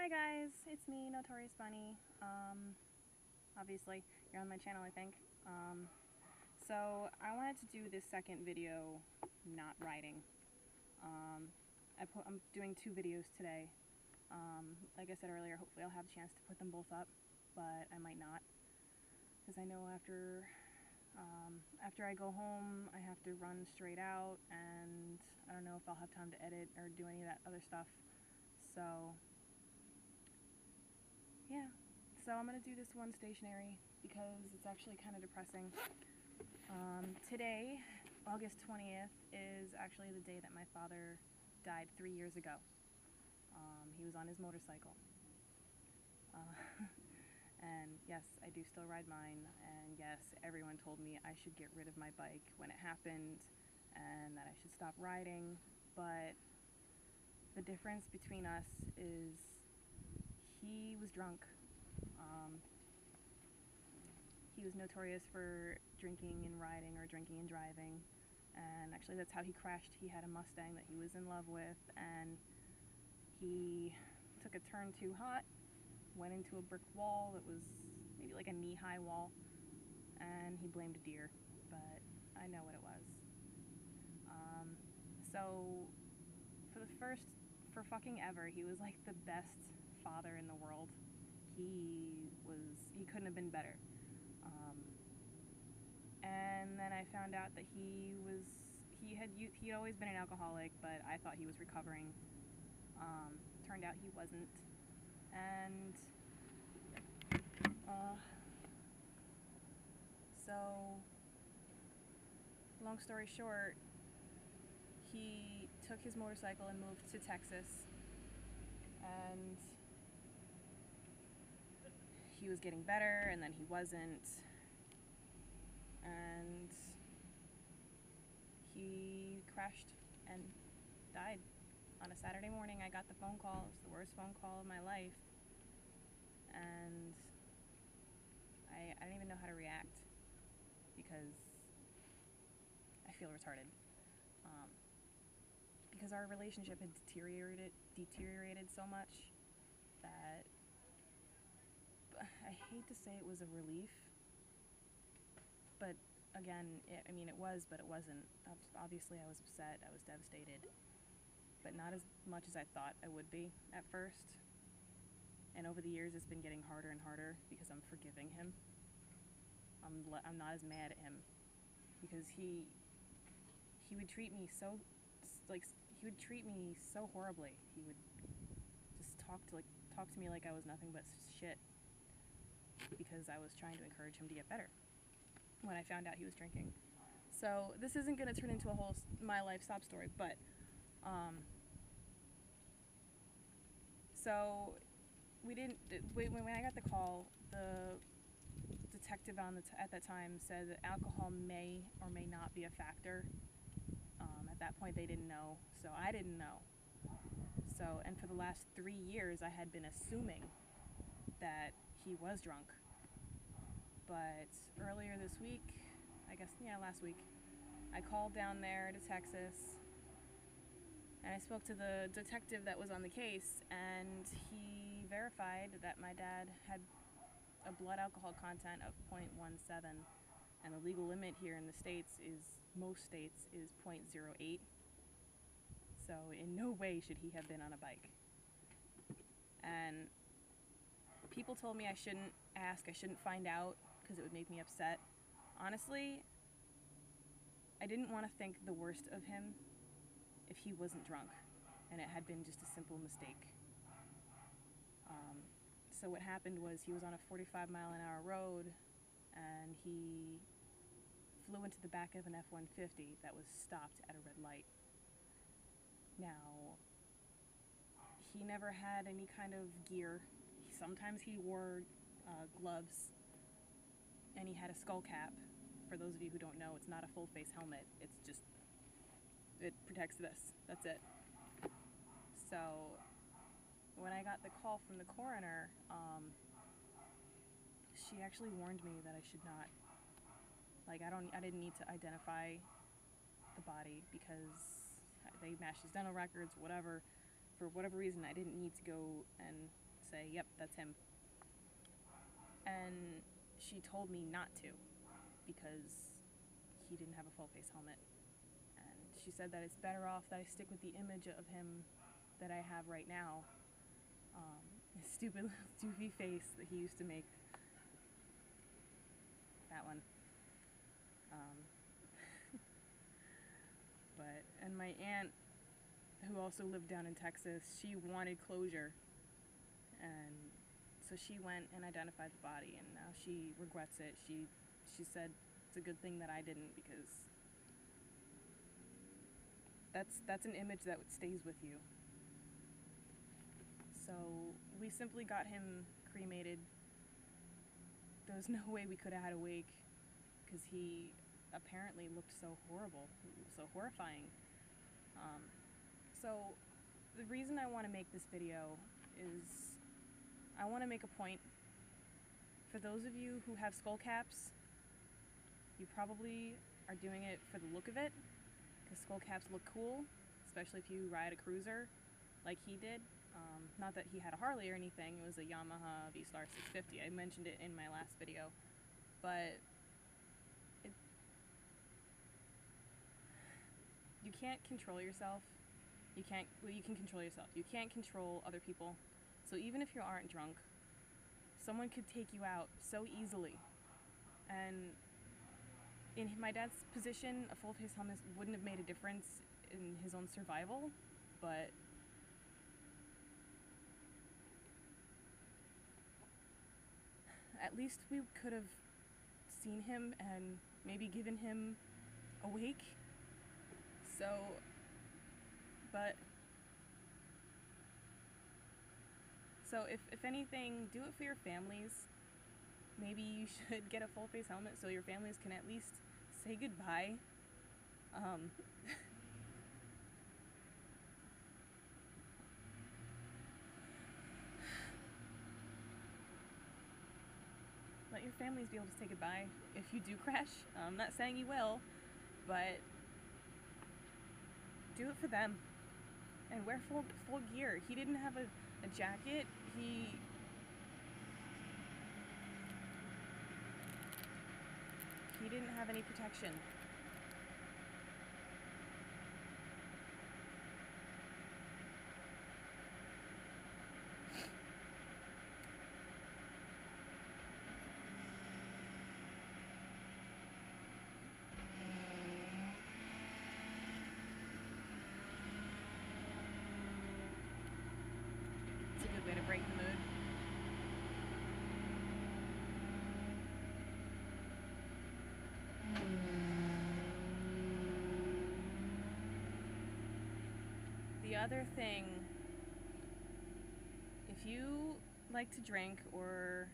Hi guys, it's me, Notorious Bunny. Obviously, you're on my channel, I think. So I wanted to do this second video not riding. I'm doing two videos today. Like I said earlier, hopefully I'll have a chance to put them both up, but I might not, because I know after I go home, I have to run straight out, and I don't know if I'll have time to edit or do any of that other stuff. So yeah, so I'm gonna do this one stationary because it's actually kind of depressing. Today, August 20th, is actually the day that my father died 3 years ago. He was on his motorcycle. And yes, I do still ride mine, and yes, everyone told me I should get rid of my bike when it happened and that I should stop riding, but the difference between us is he was drunk. He was notorious for drinking and riding, or drinking and driving, and actually that's how he crashed. He had a Mustang that he was in love with, and he took a turn too hot, went into a brick wall that was maybe like a knee-high wall, and he blamed a deer, but I know what it was. So for fucking ever, he was like the best father in the world. He couldn't have been better. And then I found out that he'd always been an alcoholic, but I thought he was recovering. Turned out he wasn't. And so long story short, he took his motorcycle and moved to Texas, and he was getting better, and then he wasn't, and he crashed and died on a Saturday morning. I got the phone call. It was the worst phone call of my life, and I didn't even know how to react because I feel retarded. Because our relationship had deteriorated so much that I hate to say it was a relief, but again, it was, but it wasn't. Obviously, I was upset, I was devastated, but not as much as I thought I would be at first. And over the years, it's been getting harder and harder because I'm forgiving him. I'm not as mad at him because he would treat me so, he would treat me so horribly. He would just talk to me like I was nothing but shit because I was trying to encourage him to get better when I found out he was drinking. So this isn't going to turn into a whole my life sob story, but so when I got the call, the detective at that time said that alcohol may or may not be a factor. At that point, they didn't know, so I didn't know. So, and for the last 3 years, I had been assuming that he was drunk. But earlier this week, last week, I called down there to Texas, and I spoke to the detective that was on the case, and he verified that my dad had a blood alcohol content of 0.17, and the legal limit here in the States most states is 0.08. So in no way should he have been on a bike. And people told me I shouldn't ask, I shouldn't find out, because it would make me upset. Honestly, I didn't want to think the worst of him if he wasn't drunk, and it had been just a simple mistake. So what happened was he was on a 45-mile-an-hour road, and he flew into the back of an F-150 that was stopped at a red light. Now, he never had any kind of gear. Sometimes he wore gloves, and he had a skull cap. For those of you who don't know, it's not a full-face helmet. It's just, it protects this. That's it. So when I got the call from the coroner, she actually warned me that I should not, I didn't need to identify the body because they matched his dental records, whatever. For whatever reason, I didn't need to go and say, yep, that's him. And she told me not to because he didn't have a full face helmet. And she said that it's better off that I stick with the image of him that I have right now. His stupid little doofy face that he used to make. That one. And my aunt, who also lived down in Texas, she wanted closure. And so she went and identified the body, and now she regrets it. She said it's a good thing that I didn't, because that's an image that stays with you. So we simply got him cremated. There was no way we could have had a wake, because he apparently looked so horrible, so horrifying. So the reason I want to make this video is I want to make a point. For those of you who have skull caps, you probably are doing it for the look of it, because skull caps look cool, especially if you ride a cruiser like he did. Not that he had a Harley or anything, it was a Yamaha V-Star 650. I mentioned it in my last video. But you can't control yourself. You can control yourself. You can't control other people. So even if you aren't drunk, someone could take you out so easily. And in my dad's position, a full face helmet wouldn't have made a difference in his own survival, but at least we could have seen him and maybe given him a wake. So if anything, do it for your families. Maybe you should get a full face helmet so your families can at least say goodbye. Let your families be able to say goodbye if you do crash. I'm not saying you will, but do it for them. And wear full gear. He didn't have a jacket. He didn't have any protection. It's a good way to break the mood. The other thing, if you like to drink, or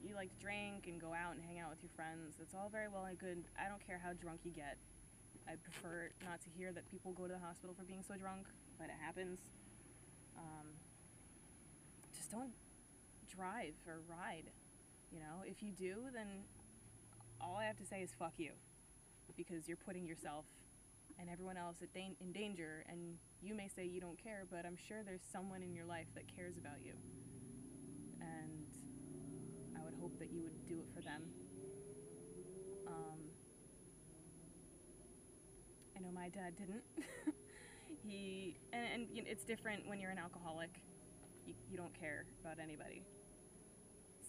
you like to drink and go out and hang out with your friends, it's all very well and good. I don't care how drunk you get. I prefer not to hear that people go to the hospital for being so drunk, but it happens. Just don't drive or ride. You know, if you do, then all I have to say is fuck you, because you're putting yourself and everyone else in danger. And you may say you don't care, but I'm sure there's someone in your life that cares about you, and I would hope that you would do it for them. I know my dad didn't. And you know, it's different when you're an alcoholic. You don't care about anybody.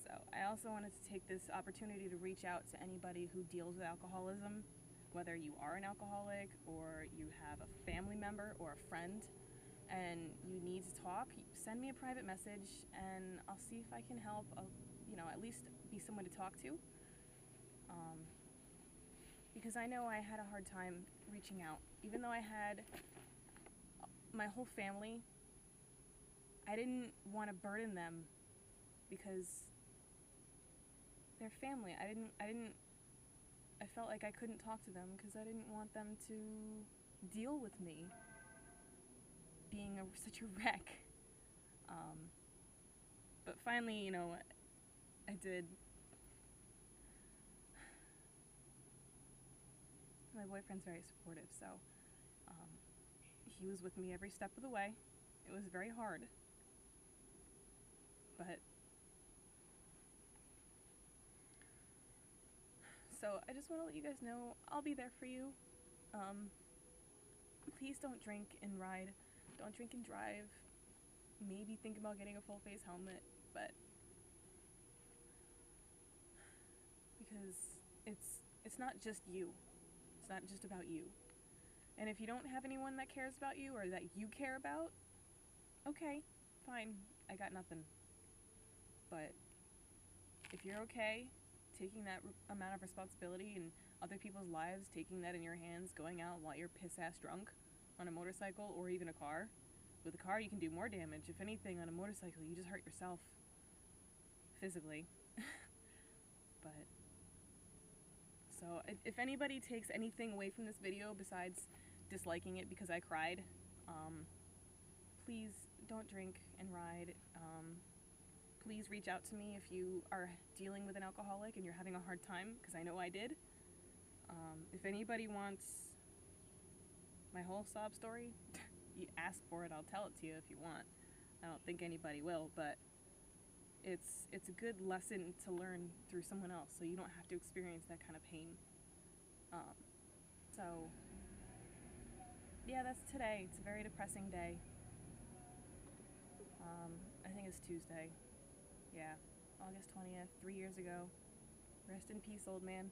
So I also wanted to take this opportunity to reach out to anybody who deals with alcoholism, whether you are an alcoholic or you have a family member or a friend and you need to talk. Send me a private message and I'll see if I can help, you know, at least be someone to talk to. Because I know I had a hard time reaching out. Even though I had my whole family, I didn't want to burden them because they're family. I felt like I couldn't talk to them because I didn't want them to deal with me being such a wreck. But finally, you know, I did. My boyfriend's very supportive, so he was with me every step of the way. It was very hard. But so I just want to let you guys know I'll be there for you. Please don't drink and ride. Don't drink and drive. Maybe think about getting a full face helmet, but because it's not just you. It's not just about you. And if you don't have anyone that cares about you or that you care about, okay, fine. I got nothing. But if you're okay taking that amount of responsibility in other people's lives, taking that in your hands, going out while you're piss-ass drunk on a motorcycle or even a car. With a car, you can do more damage. If anything, on a motorcycle, you just hurt yourself physically. But so if anybody takes anything away from this video besides disliking it because I cried, please don't drink and ride. Please reach out to me if you are dealing with an alcoholic and you're having a hard time, because I know I did. If anybody wants my whole sob story, you ask for it, I'll tell it to you if you want. I don't think anybody will, but it's a good lesson to learn through someone else, so you don't have to experience that kind of pain. So yeah, that's today. It's a very depressing day. I think it's Tuesday. Yeah, August 20th, 3 years ago. Rest in peace, old man.